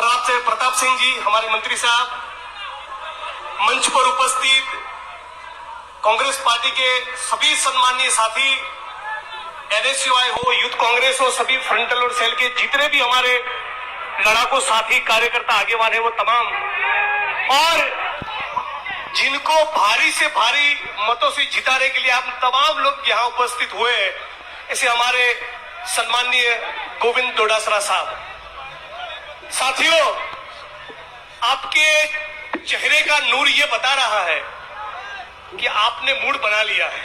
प्रताप सिंह जी, हमारे मंत्री साहब, मंच पर उपस्थित कांग्रेस पार्टी के सभी सम्माननीय साथी, एनएसयूआई हो, यूथ कांग्रेस हो, सभी फ्रंटल और सेल के जितने भी हमारे लड़ाकू साथी कार्यकर्ता आगे वाले वो तमाम, और जिनको भारी से भारी मतों से जिताने के लिए आप तमाम लोग यहाँ उपस्थित हुए हैं, ऐसे हमारे सम्माननीय गोविंद डोडासरा साहब। साथियों, आपके चेहरे का नूर ये बता रहा है कि आपने मूड बना लिया है,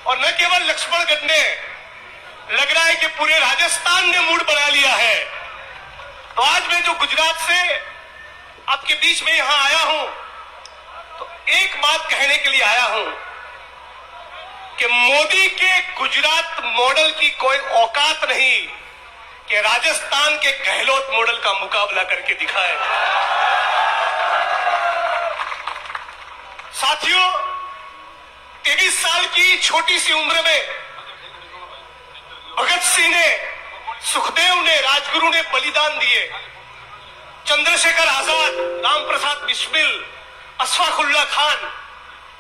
और न केवल लक्ष्मणगढ़ ने, लग रहा है कि पूरे राजस्थान ने मूड बना लिया है। तो आज मैं जो गुजरात से आपके बीच में यहां आया हूं, तो एक बात कहने के लिए आया हूं कि मोदी के गुजरात मॉडल की कोई औकात नहीं कि राजस्थान के गहलोत मॉडल का मुकाबला करके दिखाए। साथियों, 23 साल की छोटी सी उम्र में भगत सिंह ने, सुखदेव ने, राजगुरु ने बलिदान दिए। चंद्रशेखर आजाद, राम प्रसाद बिस्मिल, अशफाक उल्लाह खान,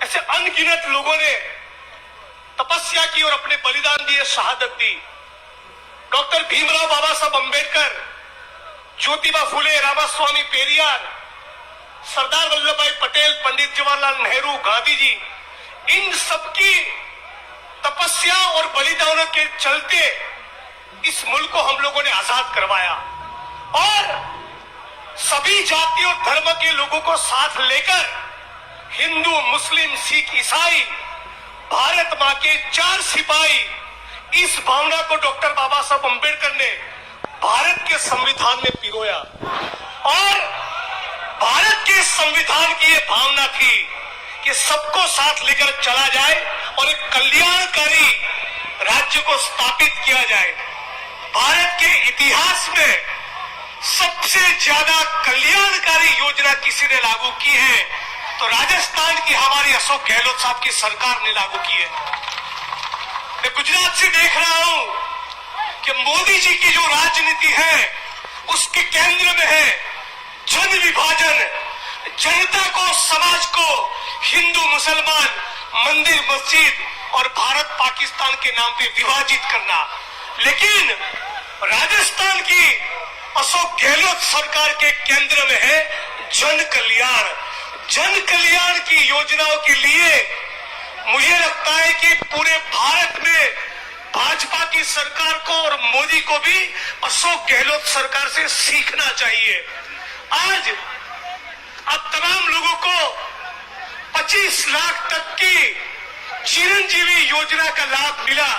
ऐसे अनगिनत लोगों ने तपस्या की और अपने बलिदान दिए, शहादत दी। डॉक्टर भीमराव बाबा साहब अंबेडकर, ज्योतिबा फुले, रामास्वामी पेरियार, सरदार वल्लभ भाई पटेल, पंडित जवाहरलाल नेहरू, गांधी जी, इन सबकी तपस्या और बलिदानों के चलते इस मुल्क को हम लोगों ने आजाद करवाया, और सभी जाति और धर्म के लोगों को साथ लेकर हिंदू, मुस्लिम, सिख, ईसाई, भारत मां के 4 सिपाही, इस भावना को डॉक्टर बाबा साहब अंबेडकर ने भारत के संविधान में पिरोया। और भारत के संविधान की ये भावना थी कि सबको साथ लेकर चला जाए और एक कल्याणकारी राज्य को स्थापित किया जाए। भारत के इतिहास में सबसे ज्यादा कल्याणकारी योजना किसी ने लागू की है तो राजस्थान की हमारी अशोक गहलोत साहब की सरकार ने लागू की है। मैं गुजरात से देख रहा हूं कि मोदी जी की जो राजनीति है उसके केंद्र में है जन विभाजन, जनता को, समाज को हिंदू, मुसलमान, मंदिर, मस्जिद और भारत पाकिस्तान के नाम पे विभाजित करना। लेकिन राजस्थान की अशोक गहलोत सरकार के केंद्र में है जन कल्याण। जन कल्याण की योजनाओं के लिए मुझे लगता है कि पूरे भारत में भाजपा की सरकार को और मोदी को भी अशोक गहलोत सरकार से सीखना चाहिए। आज अब तमाम लोगों को 25 लाख तक की चिरंजीवी योजना का लाभ मिला।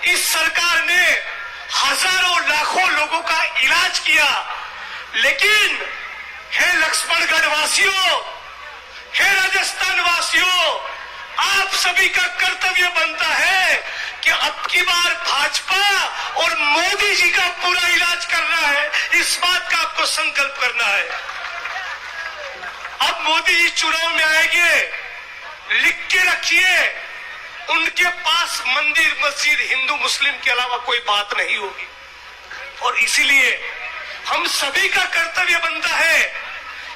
इस सरकार ने हजारों लाखों लोगों का इलाज किया। लेकिन हे लक्ष्मणगढ़ वासियों, हे राजस्थान वासियों, आप सभी का कर्तव्य बनता है कि अब की बार भाजपा और मोदी जी का पूरा इलाज करना है। इस बात का आपको संकल्प करना है। अब मोदी जी चुनाव में आएंगे, लिख के रखिए, उनके पास मंदिर, मस्जिद, हिंदू, मुस्लिम के अलावा कोई बात नहीं होगी। और इसीलिए हम सभी का कर्तव्य बनता है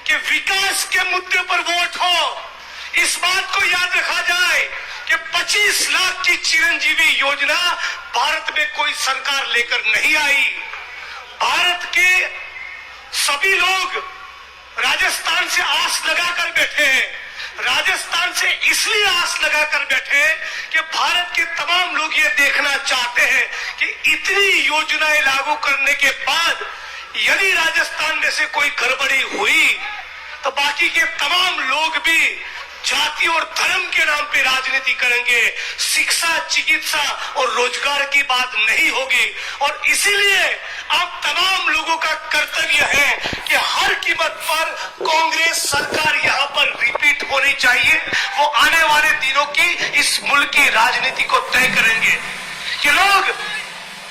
कि विकास के मुद्दे पर वोट हो। इस बात को याद रखा जाए कि 25 लाख की चिरंजीवी योजना भारत में कोई सरकार लेकर नहीं आई। भारत के सभी लोग राजस्थान से आस लगाकर बैठे हैं। राजस्थान से इसलिए आस लगाकर बैठे कि भारत के तमाम लोग ये देखना चाहते हैं कि इतनी योजनाएं लागू करने के बाद यदि राजस्थान में से कोई गड़बड़ी हुई तो बाकी के तमाम लोग भी जाति और धर्म के नाम पे राजनीति करेंगे। शिक्षा, चिकित्सा और रोजगार की बात नहीं होगी। और इसीलिए आप तमाम लोगों का कर्तव्य है कि हर कीमत पर कांग्रेस सरकार यहाँ पर रिपीट होनी चाहिए। वो आने वाले दिनों की इस मुल्क की राजनीति को तय करेंगे। कि लोग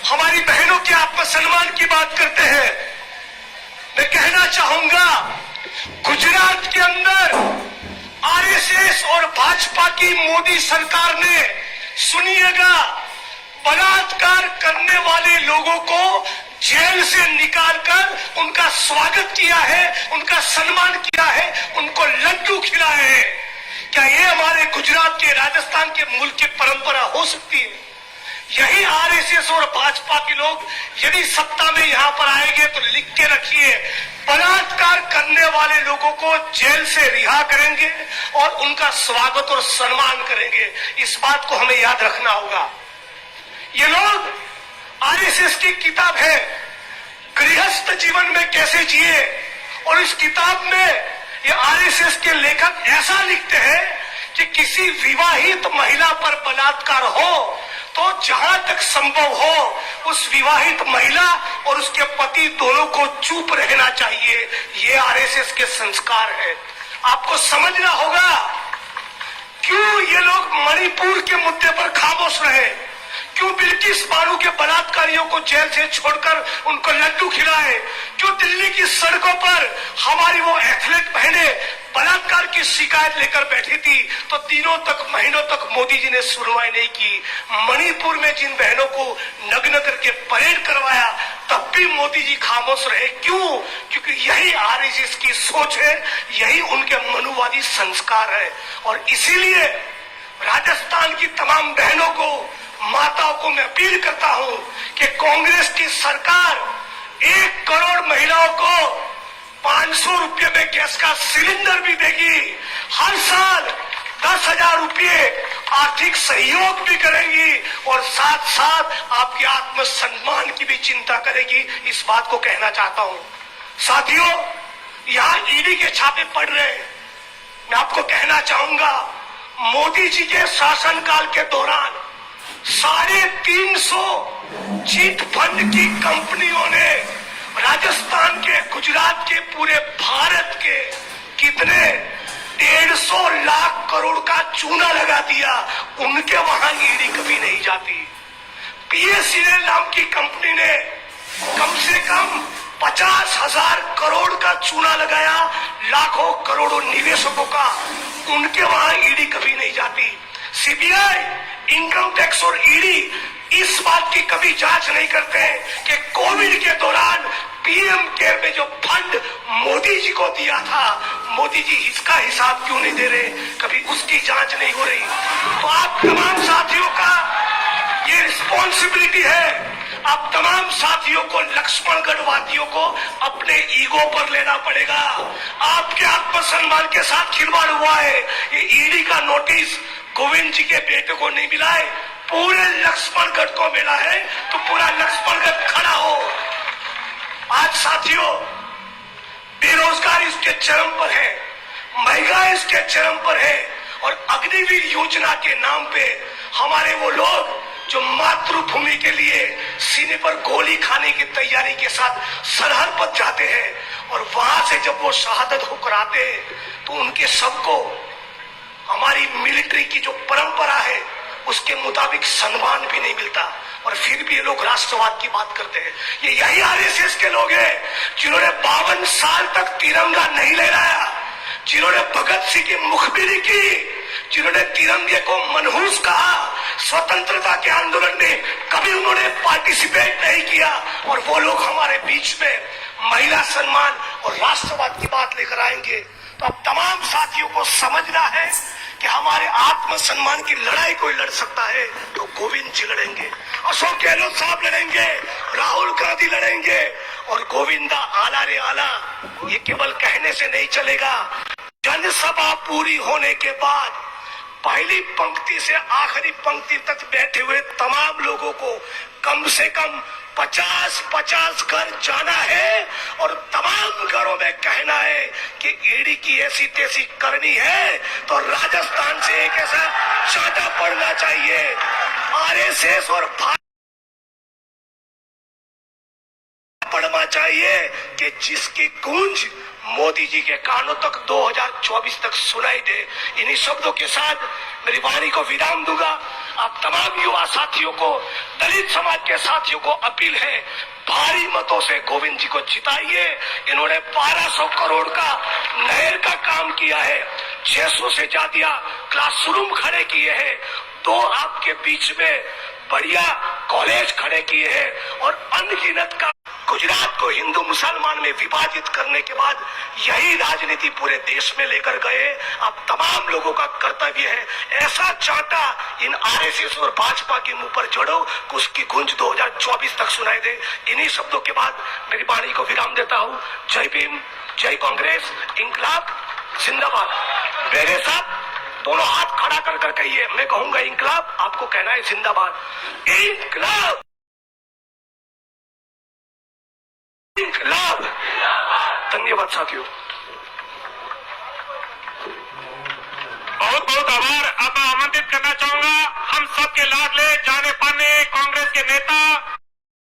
हमारी बहनों के आत्मसम्मान की बात करते हैं। मैं कहना चाहूंगा, गुजरात के अंदर आरएसएस और भाजपा की मोदी सरकार ने, सुनिएगा, बलात्कार करने वाले लोगों को जेल से निकालकर उनका स्वागत किया है, उनका सम्मान किया है, उनको लड्डू खिलाए हैं। क्या ये हमारे गुजरात के, राजस्थान के मुल्क की परंपरा हो सकती है? यही आरएसएस और भाजपा के लोग यदि सत्ता में यहां पर आएंगे तो लिख के रखिए, बलात्कार करने वाले लोगों को जेल से रिहा करेंगे और उनका स्वागत और सम्मान करेंगे। इस बात को हमें याद रखना होगा। ये लोग, आरएसएस की किताब है गृहस्थ जीवन में कैसे जिए, और इस किताब में ये आरएसएस के लेखक ऐसा लिखते हैं कि किसी विवाहित महिला पर बलात्कार हो तो जहां तक संभव हो उस विवाहित महिला और उसके पति दोनों को चुप रहना चाहिए। ये आरएसएस के संस्कार है। आपको समझना होगा क्यों ये लोग मणिपुर के मुद्दे पर खामोश रहे, क्यों बिल्किस बानो के बलात्कारियों को जेल से छोड़कर उनको लड्डू खिलाए, क्यों दिल्ली की सड़कों पर हमारी वो एथलीट बहनें बलात्कार की शिकायत लेकर बैठी थी तो दिनों तक, महीनों तक मोदी जी ने सुनवाई नहीं की। मणिपुर में जिन बहनों को नग्न करके परेड करवाया तब भी मोदी जी खामोश रहे। क्यों? क्योंकि यही आरएसएस की सोच है, यही उनके मनुवादी संस्कार है। और इसीलिए राजस्थान की तमाम बहनों को, माताओं को मैं अपील करता हूं कि कांग्रेस की सरकार 1 करोड़ महिलाओं को 500 रुपये में गैस का सिलेंडर भी देगी, हर साल 10,000 रुपये आर्थिक सहयोग भी करेगी और साथ साथ आपके आत्मसम्मान की भी चिंता करेगी। इस बात को कहना चाहता हूं। साथियों, यहाँ ईडी के छापे पड़ रहे हैं। मैं आपको कहना चाहूंगा, मोदी जी के शासनकाल के दौरान 350 चिट फंड की कंपनियों ने राजस्थान के, गुजरात के, पूरे भारत के कितने 150 लाख करोड़ का चूना लगा दिया। उनके वहां ईडी कभी नहीं जाती। बीएसएनएल नाम की कंपनी ने कम से कम 50,000 करोड़ का चूना लगाया, लाखों करोड़ों निवेशकों का। उनके वहां ईडी कभी नहीं जाती। सीबीआई, इनकम टैक्स और ईडी इस बात की कभी जांच नहीं करते कि कोविड के दौरान पीएम केयर में जो फंड मोदी जी को दिया था, मोदी जी इसका हिसाब क्यों नहीं दे रहे, कभी उसकी जांच नहीं हो रही। तो आप तमाम साथियों का ये रिस्पॉन्सिबिलिटी है। आप तमाम साथियों को, लक्ष्मणगढ़ वादियों को अपने ईगो पर लेना पड़ेगा। आपके आत्मसम्मान के साथ खिलवाड़ हुआ है। ये ईडी का नोटिस गोविंद जी के बेटे को नहीं मिला है, पूरे लक्ष्मणगढ़ को मिला है। तो पूरा लक्ष्मणगढ़ खड़ा हो। आज साथियों, बेरोजगारी इसके चरम पर है, महंगाई इसके चरम पर है और अग्निवीर योजना के नाम पे हमारे वो लोग जो मातृभूमि के लिए सीने पर गोली खाने की तैयारी के साथ सरहद पर जाते हैं और वहां से जब वो शहादत होकर आते हैं तो उनके सबको हमारी मिलिट्री की जो परंपरा है उसके मुताबिक सम्मान भी नहीं मिलता। और फिर भी ये लोग राष्ट्रवाद की बात करते हैं। ये यही आरएसएस के लोग हैं जिन्होंने 52 साल तक तिरंगा नहीं लहराया, जिन्होंने भगत सिंह की मुखबिरी की, जिन्होंने तिरंगे को मनहूस कहा, स्वतंत्रता के आंदोलन में कभी उन्होंने पार्टिसिपेट नहीं किया। और वो लोग हमारे बीच में महिला सम्मान और राष्ट्रवाद की बात लेकर आएंगे। तो अब तमाम साथियों को समझना है कि हमारे आत्मसम्मान की लड़ाई कोई लड़ सकता है तो गोविंद जी लड़ेंगे, अशोक गहलोत साहब लड़ेंगे, राहुल गांधी लड़ेंगे और गोविंदा आला रे आला। ये केवल कहने से नहीं चलेगा। जनसभा पूरी होने के बाद पहली पंक्ति से आखिरी पंक्ति तक बैठे हुए तमाम लोगों को कम से कम 50-50 घर जाना है और तमाम घरों में कहना है कि ईडी की ऐसी तैसी करनी है तो राजस्थान से एक ऐसा चाटा पड़ना चाहिए। आरएसएस और पड़ना चाहिए कि जिसकी गूंज मोदी जी के कानों तक 2024 तक सुनाई दे। इन्हीं शब्दों के साथ मेरी वाणी को विराम दूंगा। आप तमाम युवा साथियों को, दलित समाज के साथियों को अपील है, भारी मतों से गोविंद जी को जिताइए। इन्होंने 1200 करोड़ का नहर का काम किया है, 600 से ज्यादा क्लासरूम खड़े किए हैं, 2 आपके बीच में बढ़िया कॉलेज खड़े किए हैं और अनगिनत का गुजरात को हिंदू मुसलमान में विभाजित करने के बाद यही राजनीति पूरे देश में लेकर गए। अब तमाम लोगों का कर्तव्य है ऐसा चांटा इन आरएसएस और भाजपा के मुंह पर जड़ो कि उसकी गूंज 2024 तक सुनाई दे। इन्हीं शब्दों के बाद मेरी वाणी को विराम देता हूं। जय भीम, जय कांग्रेस, इंकलाब जिंदाबाद। मेरे साथ दोनों हाथ खड़ा कर कर कहिए, मैं कहूंगा इंकलाब, आपको कहना है जिंदाबाद। इंकलाब, इंकलाब। धन्यवाद साथियों। बहुत बहुत आभार। अब मैं आमंत्रित करना चाहूंगा हम सबके लाडले जाने माने कांग्रेस के नेता